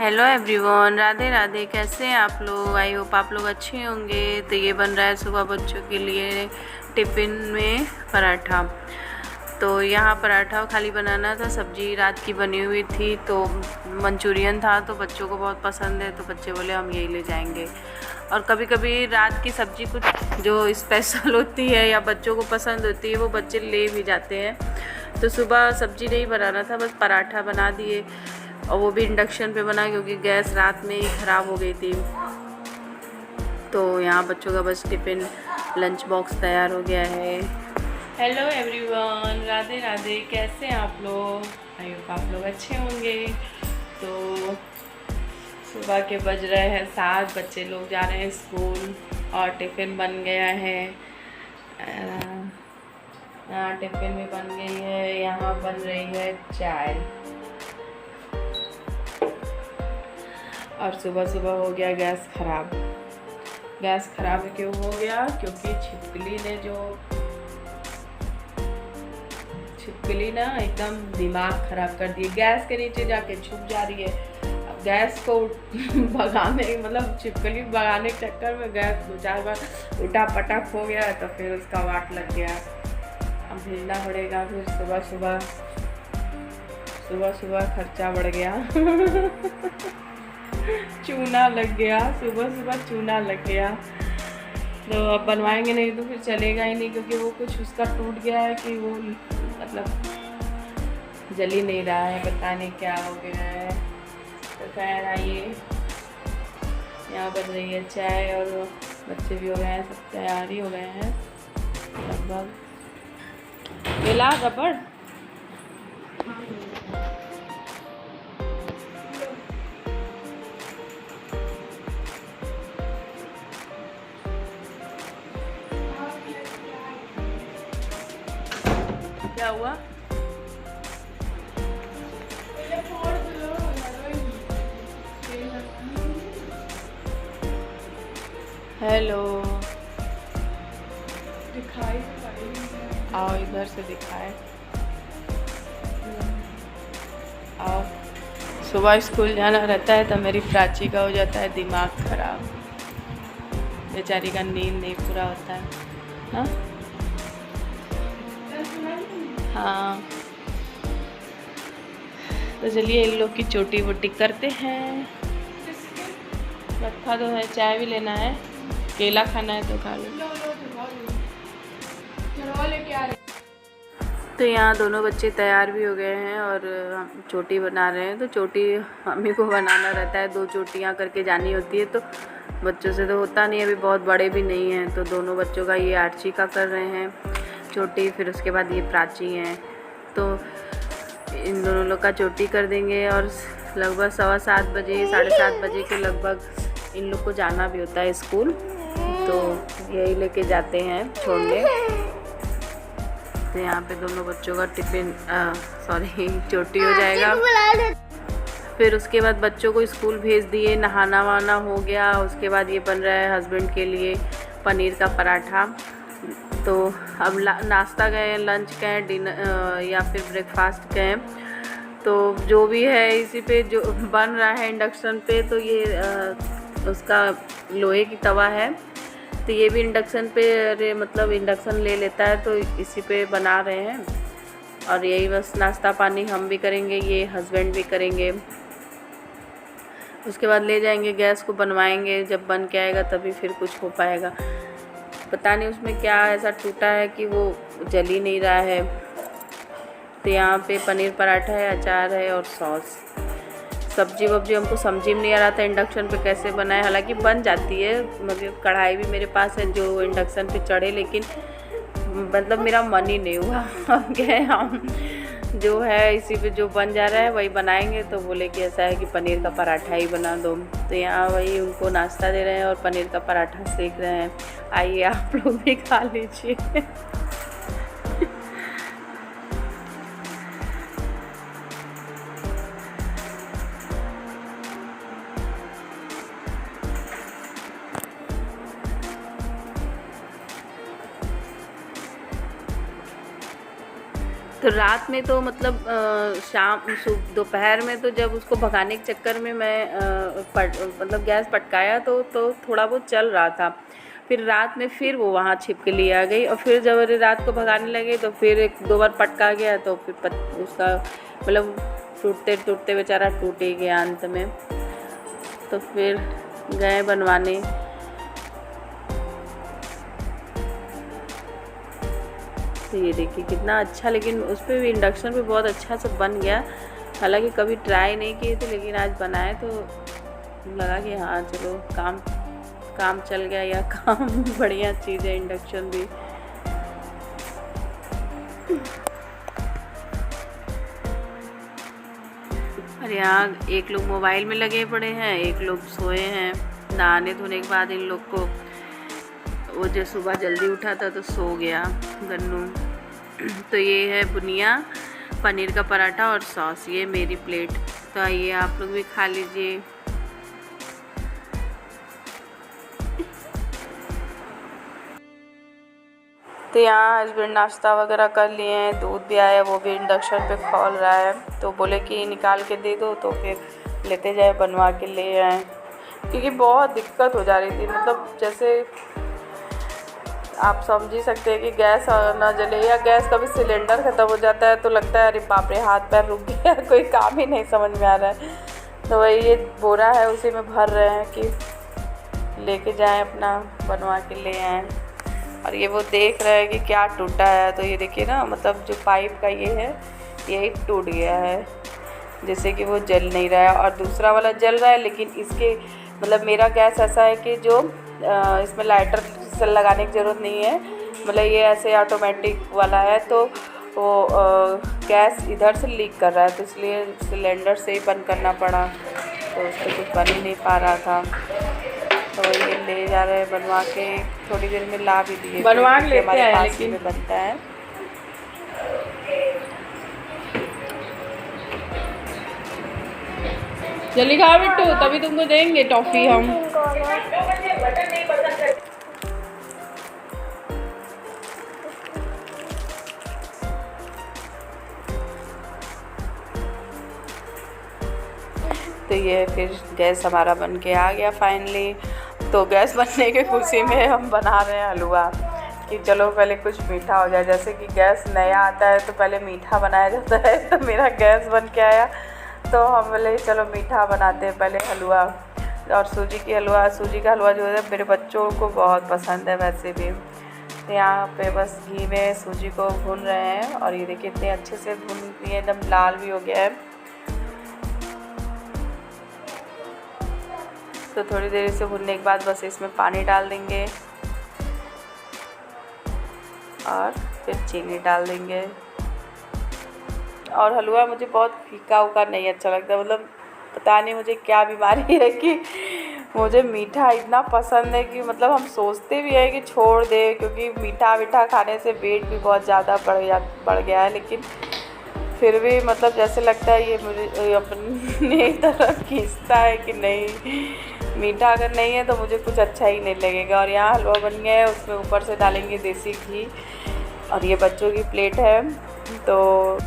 Hello everyone, Radhe Radhe. कैसे हैं आप लोग? आई होप आप लोग अच्छे होंगे। तो ये बन रहा है सुबह बच्चों के लिए टिफ़िन में पराठा। तो यहाँ पराठा खाली बनाना था, सब्जी रात की बनी हुई थी, तो मंचूरियन था तो बच्चों को बहुत पसंद है, तो बच्चे बोले हम यही ले जाएंगे। और कभी कभी रात की सब्जी कुछ जो स्पेशल होती है या बच्चों को पसंद होती है वो बच्चे ले भी जाते हैं। तो सुबह सब्जी नहीं बनाना था, बस पराठा बना दिए, और वो भी इंडक्शन पे बना क्योंकि गैस रात में ही ख़राब हो गई थी। तो यहाँ बच्चों का बस टिफ़िन लंच बॉक्स तैयार हो गया है। Hello everyone, Radhe Radhe. कैसे हैं आप लोग? आई होप आप लोग अच्छे होंगे। तो सुबह के बज रहे हैं 7, बच्चे लोग जा रहे हैं स्कूल और टिफ़िन बन गया है। यहाँ टिफ़िन भी बन गई है, यहाँ बन रही है चाय। और सुबह सुबह हो गया गैस ख़राब। गैस ख़राब क्यों हो गया? क्योंकि छिपकली ना एकदम दिमाग ख़राब कर दिए। गैस के नीचे जाके छुप जा रही है। अब गैस को भगाने मतलब छिपकली भगाने के चक्कर में गैस 2-4 बार उठा पटक हो गया, तो फिर उसका वाट लग गया। अब भेजना पड़ेगा। फिर सुबह सुबह खर्चा बढ़ गया। चूना लग गया, सुबह चूना लग गया। तो अब बनवाएंगे नहीं तो फिर चलेगा ही नहीं, क्योंकि वो कुछ उसका टूट गया है कि वो मतलब जल ही नहीं रहा है, पता नहीं क्या हो गया है। तो खैर आइए, यहाँ बन रही है चाय और बच्चे भी हो गए हैं, सब तैयार ही हो गए हैं लगभग। मिला रबड़ क्या हुआ? हेलो, दिखाई आओ इधर से दिखाए। आओ। सुबह स्कूल जाना रहता है तो मेरी प्राची का हो जाता है दिमाग खराब। बेचारी का नींद नहीं पूरा होता है। हाँ हाँ, तो चलिए इन लोग की चोटी वोटी करते हैं। रखा तो है, चाय भी लेना है, केला खाना है तो खा लो। तो यहाँ दोनों बच्चे तैयार भी हो गए हैं और हम चोटी बना रहे हैं। तो चोटी मम्मी को बनाना रहता है, 2 चोटियाँ करके जानी होती है, तो बच्चों से तो होता नहीं, अभी बहुत बड़े भी नहीं हैं। तो दोनों बच्चों का ये आर्ची का कर रहे हैं चोटी, फिर उसके बाद ये प्राची हैं, तो इन दोनों लोग का चोटी कर देंगे। और लगभग 7:15 बजे 7:30 बजे के लगभग इन लोग को जाना भी होता है स्कूल, तो यही लेके जाते हैं छोड़ने। तो यहाँ पे दोनों बच्चों का टिफ़िन चोटी हो जाएगा। फिर उसके बाद बच्चों को स्कूल भेज दिए, नहाना वहाना हो गया। उसके बाद ये बन रहा है हस्बैंड के लिए पनीर का पराठा। तो अब नाश्ता कहें, लंच कहें, डिनर या फिर ब्रेकफास्ट कहें, तो जो भी है इसी पे जो बन रहा है इंडक्शन पे। तो ये उसका लोहे की तवा है, तो ये भी इंडक्शन पे मतलब इंडक्शन ले लेता है, तो इसी पे बना रहे हैं। और यही बस नाश्ता पानी हम भी करेंगे, ये हस्बैंड भी करेंगे। उसके बाद ले जाएंगे गैस को, बनवाएंगे, जब बन के आएगा तभी फिर कुछ हो पाएगा। पता नहीं उसमें क्या ऐसा टूटा है कि वो जल ही नहीं रहा है। तो यहाँ पे पनीर पराठा है, अचार है और सॉस। सब्जी वब्जी हमको समझी में नहीं आ रहा था इंडक्शन पे कैसे बनाए, हालांकि बन जाती है, मतलब कढ़ाई भी मेरे पास है जो इंडक्शन पे चढ़े, लेकिन मतलब मेरा मन ही नहीं हुआ। गए हम जो है इसी पे जो बन जा रहा है वही बनाएंगे। तो बोले कि ऐसा है कि पनीर का पराठा ही बना दो, तो यहाँ वही उनको नाश्ता दे रहे हैं और पनीर का पराठा सेक रहे हैं। आइए आप लोग भी खा लीजिए। तो रात में तो मतलब दोपहर में तो जब उसको भगाने के चक्कर में मैं मतलब गैस पटकाया तो थोड़ा बहुत चल रहा था। फिर रात में फिर वो वहाँ छिपकली ली आ गई और फिर जब रात को भगाने लगे तो फिर 1-2 बार पटका गया तो फिर उसका मतलब टूटते टूटते बेचारा टूट ही गया अंत में। तो फिर गए बनवाने। तो ये देखिए कितना अच्छा, लेकिन उस पर भी इंडक्शन पे बहुत अच्छा से बन गया। हालांकि कभी ट्राई नहीं किए थे लेकिन आज बनाए तो लगा कि हाँ चलो काम चल गया या काम बढ़िया चीज़ है इंडक्शन भी। और यहाँ एक लोग मोबाइल में लगे पड़े हैं, एक लोग सोए हैं। नहाने धोने के बाद इन लोग को वो जो सुबह जल्दी उठा था तो सो गया गन्नू। तो ये है बुनिया, पनीर का पराठा और सॉस, ये मेरी प्लेट। तो आइए आप लोग भी खा लीजिए। तो यहाँ हस्बैंड नाश्ता वगैरह कर लिए हैं, दूध भी आया, वो भी इंडक्शन पे खोल रहा है। तो बोले कि निकाल के दे दो, तो फिर लेते जाए बनवा के ले आए, क्योंकि बहुत दिक्कत हो जा रही थी। मतलब जैसे आप समझ ही सकते हैं कि गैस ना जले या गैस कभी सिलेंडर ख़त्म हो जाता है तो लगता है अरे बाप रे हाथ पैर रुक गया, कोई काम ही नहीं समझ में आ रहा है। तो वही ये बोरा है उसी में भर रहे हैं कि लेके जाएं अपना बनवा के ले आएँ। और ये वो देख रहे हैं कि क्या टूटा है। तो ये देखिए ना, मतलब जो पाइप का ये है यही टूट गया है, जैसे कि वो जल नहीं रहा है। और दूसरा वाला जल रहा है, लेकिन इसके मतलब मेरा गैस ऐसा है कि जो इसमें लाइटर से लगाने की ज़रूरत नहीं है, मतलब ये ऐसे ऑटोमेटिक वाला है। तो वो गैस इधर से लीक कर रहा है, तो इसलिए सिलेंडर से ही बंद करना पड़ा। तो उससे कुछ बन ही नहीं पा रहा था। तो ये ले जा रहे हैं बनवा के, थोड़ी देर में ला भी दिए, बनवा के लेते हैं, लेकिन में बनता है। जल्दी खाओ बिट्टू, तभी तुमको देंगे टॉफ़ी हम। तो ये फिर गैस हमारा बन के आ गया फाइनली। तो गैस बनने के खुशी में हम बना रहे हैं हलवा, कि चलो पहले कुछ मीठा हो जाए। जैसे कि गैस नया आता है तो पहले मीठा बनाया जाता है, तो मेरा गैस बन के आया तो हम बोले चलो मीठा बनाते हैं पहले हलवा। और सूजी का हलवा जो है मेरे बच्चों को बहुत पसंद है वैसे भी। तो यहाँ पे बस घी में सूजी को भून रहे हैं, और ये देखिए इतने अच्छे से भून लिए, एकदम लाल भी हो गया है। तो थोड़ी देर इसे भूनने के बाद बस इसमें पानी डाल देंगे और फिर चीनी डाल देंगे। और हलवा मुझे बहुत फीका उका नहीं अच्छा लगता, मतलब पता नहीं मुझे क्या बीमारी है कि मुझे मीठा इतना पसंद है कि मतलब हम सोचते भी हैं कि छोड़ दे, क्योंकि मीठा खाने से वेट भी बहुत ज़्यादा बढ़ गया है। लेकिन फिर भी मतलब जैसे लगता है ये मुझे अपनी तरफ खींचता है कि नहीं, मीठा अगर नहीं है तो मुझे कुछ अच्छा ही नहीं लगेगा। और यहाँ हलवा बन गया है, उसमें ऊपर से डालेंगे देसी घी। और ये बच्चों की प्लेट है, तो